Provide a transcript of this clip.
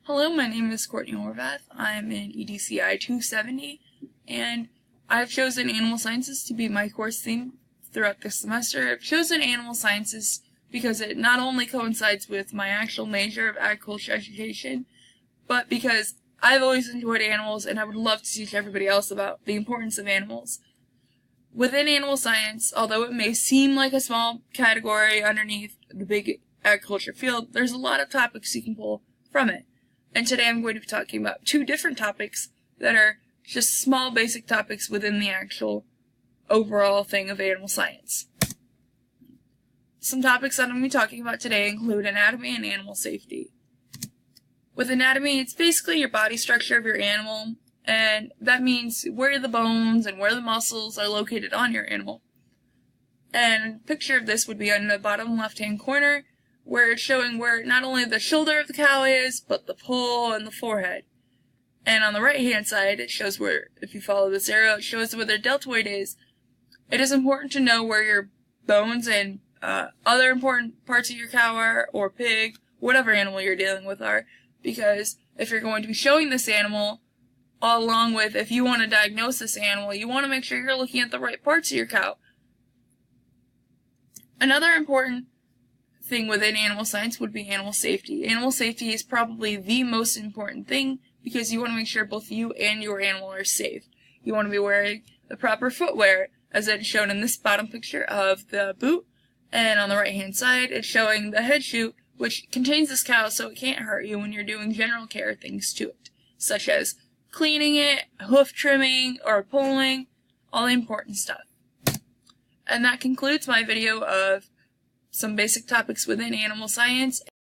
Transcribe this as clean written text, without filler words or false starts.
Hello, my name is Courtney Horvath. I'm in EDCI 270, and I've chosen Animal Sciences to be my course theme throughout this semester. I've chosen Animal Sciences because it not only coincides with my actual major of agriculture education, but because I've always enjoyed animals and I would love to teach everybody else about the importance of animals. Within animal science, although it may seem like a small category underneath the big agriculture field, there's a lot of topics you can pull from it. And today I'm going to be talking about two different topics that are just small basic topics within the actual overall thing of animal science. Some topics that I'm going to be talking about today include anatomy and animal safety. With anatomy, it's basically your body structure of your animal, and that means where the bones and where the muscles are located on your animal. And a picture of this would be on the bottom left-hand corner, where it's showing where not only the shoulder of the cow is, but the poll and the forehead. And on the right-hand side, it shows where, if you follow this arrow, it shows where their deltoid is. It is important to know where your bones and other important parts of your cow are, or pig, whatever animal you're dealing with are, because if you're going to be showing this animal, along with if you want to diagnose this animal, you want to make sure you're looking at the right parts of your cow. Another important thing within animal science would be animal safety. Animal safety is probably the most important thing because you want to make sure both you and your animal are safe. You want to be wearing the proper footwear, as it's shown in this bottom picture of the boot, and on the right hand side it's showing the head chute, which contains this cow so it can't hurt you when you're doing general care things to it, such as cleaning it, hoof trimming, or pulling, all the important stuff. And that concludes my video of some basic topics within animal science.